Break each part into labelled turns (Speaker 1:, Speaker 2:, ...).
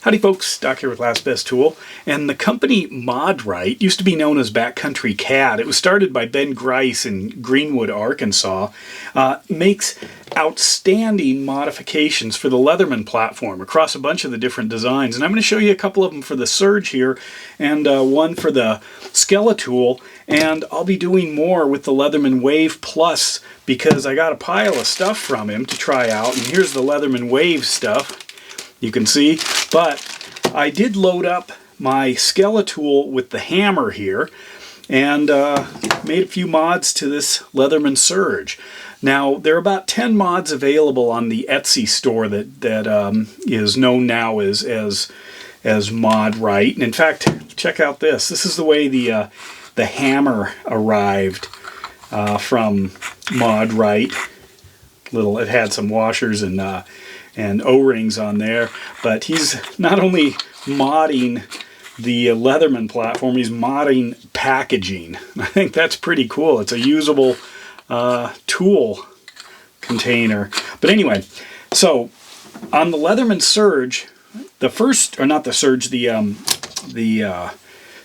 Speaker 1: Howdy folks, Doc here with Last Best Tool, and the company ModRight used to be known as Backcountry Cat. It was started by Ben Grice in Greenwood, Arkansas. Makes outstanding modifications for the Leatherman platform across a bunch of the different designs, and I'm going to show you a couple of them for the Surge here and one for the Skeletool, and I'll be doing more with the Leatherman Wave Plus because I got a pile of stuff from him to try out, and here's the Leatherman Wave stuff. You can see, but I did load up my Skeletool with the hammer here and made a few mods to this Leatherman Surge. Now, there are about 10 mods available on the Etsy store that is known now as ModRight. And in fact, check out this. This is the way the hammer arrived from ModRight. It had some washers and O-rings on there, but he's not only modding the Leatherman platform, he's modding packaging. I think that's pretty cool. It's a usable tool container. But anyway, so on the Leatherman Surge, the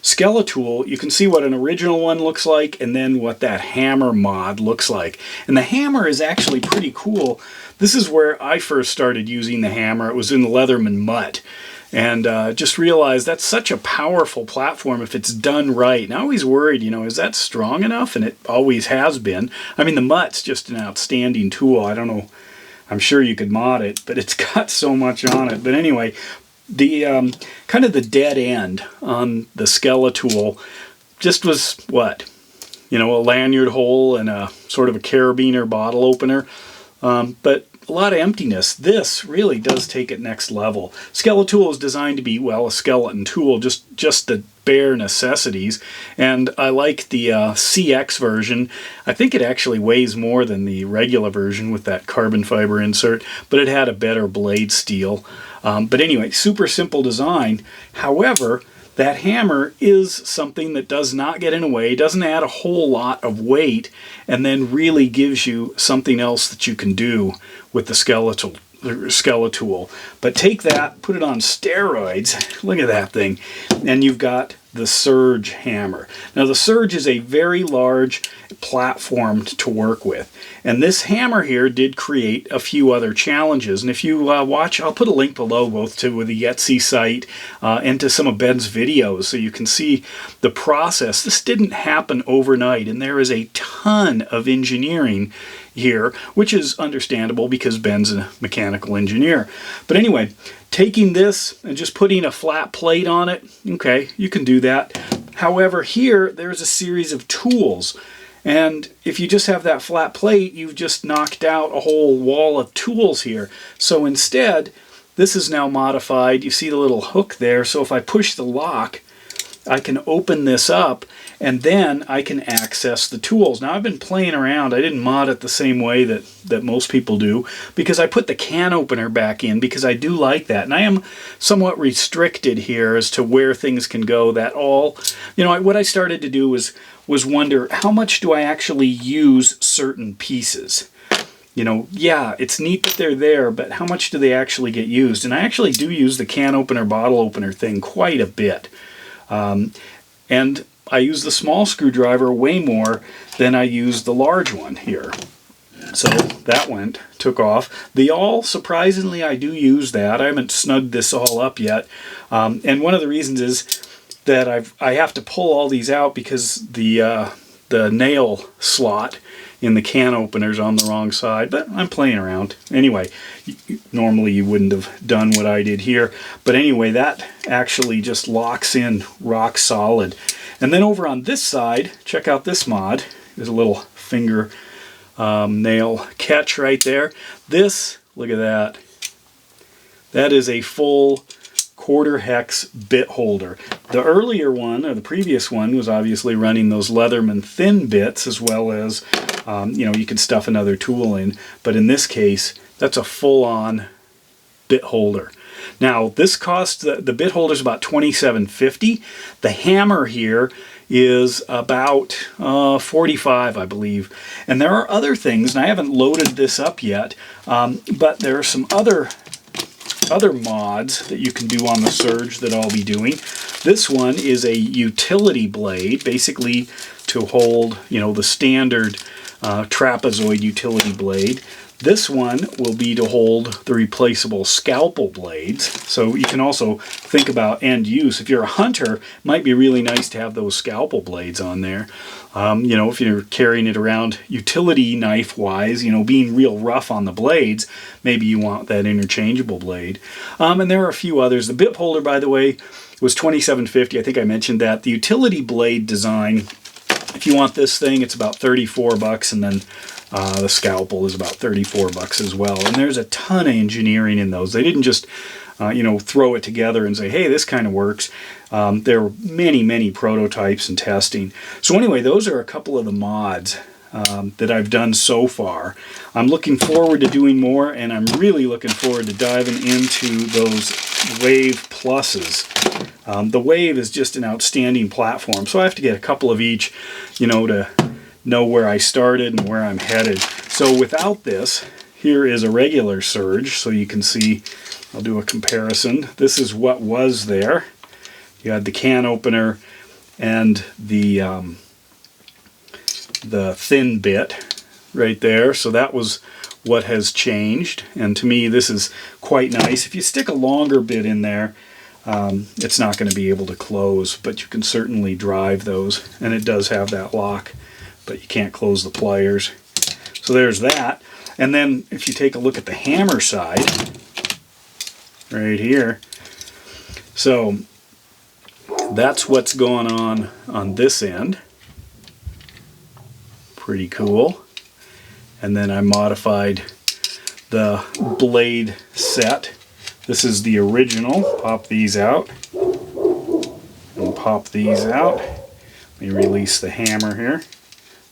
Speaker 1: Skeletool, you can see what an original one looks like and then what that hammer mod looks like. And the hammer is actually pretty cool. This is where I first started using the hammer. It was in the Leatherman Mutt. And just realized that's such a powerful platform if it's done right. And I always worried, is that strong enough? And it always has been. I mean, the Mutt's just an outstanding tool. I don't know. I'm sure you could mod it, but it's got so much on it. But anyway, the kind of the dead end on the Skeletool just was what? A lanyard hole and a sort of a carabiner bottle opener. But a lot of emptiness. This really does take it next level. Skeletool is designed to be, well, a skeleton tool, just the bare necessities. And I like the CX version. I think it actually weighs more than the regular version with that carbon fiber insert, but it had a better blade steel. But anyway, super simple design. However, that hammer is something that does not get in the way, doesn't add a whole lot of weight, and then really gives you something else that you can do with the Skeletool. But take that, put it on steroids, look at that thing, and you've got the Surge hammer. Now the Surge is a very large platform to work with, and this hammer here did create a few other challenges. And if you watch, I'll put a link below both to the Etsy site and to some of Ben's videos so you can see the process. This didn't happen overnight, and there is a ton of engineering here, which is understandable because Ben's a mechanical engineer. But anyway, taking this and just putting a flat plate on it, okay, you can do that. However, here there's a series of tools, and if you just have that flat plate, you've just knocked out a whole wall of tools here. So instead, this is now modified. You see the little hook there, so if I push the lock, I can open this up and then I can access the tools. Now I've been playing around. I didn't mod it the same way that most people do because I put the can opener back in because I do like that. And I am somewhat restricted here as to where things can go. What I started to do was wonder, how much do I actually use certain pieces? Yeah, it's neat that they're there, but how much do they actually get used? And I actually do use the can opener, bottle opener thing quite a bit. And I use the small screwdriver way more than I use the large one here. So that took off. The awl, surprisingly, I do use that. I haven't snugged this all up yet. And one of the reasons is that I have to pull all these out because the nail slot in the can opener's on the wrong side, but I'm playing around. Anyway, normally you wouldn't have done what I did here, but anyway, that actually just locks in rock solid. And then over on this side, check out this mod. There's a little finger nail catch right there. This, look at that. That is a full quarter hex bit holder. The earlier one, or the previous one, was obviously running those Leatherman thin bits as well as, you could stuff another tool in. But in this case, that's a full-on bit holder. Now, this costs, the bit holder is about $27.50. The hammer here is about $45, I believe. And there are other things, and I haven't loaded this up yet, but there are some other other mods that you can do on the Surge that I'll be doing. This one is a utility blade, basically to hold, you know, the standard trapezoid utility blade. This one will be to hold the replaceable scalpel blades. So you can also think about end use. If you're a hunter, it might be really nice to have those scalpel blades on there. You know, if you're carrying it around utility knife-wise, you know, being real rough on the blades, maybe you want that interchangeable blade. And there are a few others. The bit holder, by the way, was $27.50. I think I mentioned that. The utility blade design, if you want this thing, it's about $34, and then the scalpel is about $34 as well. And there's a ton of engineering in those. They didn't just, you know, throw it together and say, hey, this kind of works. There were many, many prototypes and testing. So anyway, those are a couple of the mods that I've done so far. I'm looking forward to doing more, and I'm really looking forward to diving into those Wave Pluses. The Wave is just an outstanding platform, so I have to get a couple of each, you know, to know where I started and where I'm headed. So without this, here is a regular Surge, so you can see, I'll do a comparison. This is what was there. You had the can opener and the thin bit right there, so that was what has changed, and to me this is quite nice. If you stick a longer bit in there, it's not going to be able to close, but you can certainly drive those, and it does have that lock, but you can't close the pliers. So there's that. And then if you take a look at the hammer side, right here, so that's what's going on this end. Pretty cool. And then I modified the blade set. This is the original. Pop these out. And pop these out. Let me release the hammer here.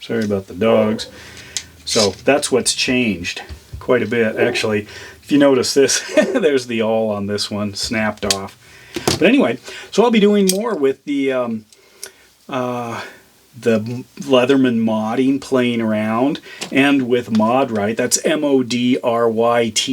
Speaker 1: Sorry about the dogs. So that's what's changed quite a bit. Actually, if you notice this, there's the awl on this one, snapped off. But anyway, so I'll be doing more with the Leatherman modding, playing around, and with ModRight. That's ModRyte.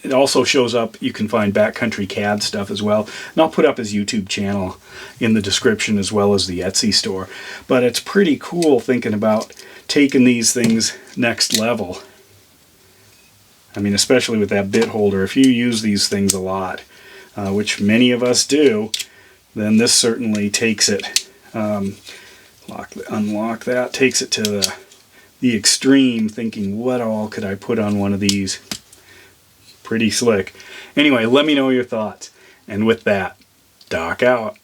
Speaker 1: It also shows up, you can find backcountry CAD stuff as well. And I'll put up his YouTube channel in the description as well as the Etsy store. But it's pretty cool thinking about taking these things next level. I mean, especially with that bit holder. If you use these things a lot, which many of us do, then this certainly takes it. Unlock that, takes it to the extreme, thinking, what all could I put on one of these? Pretty slick. Anyway, let me know your thoughts. And with that, Doc out.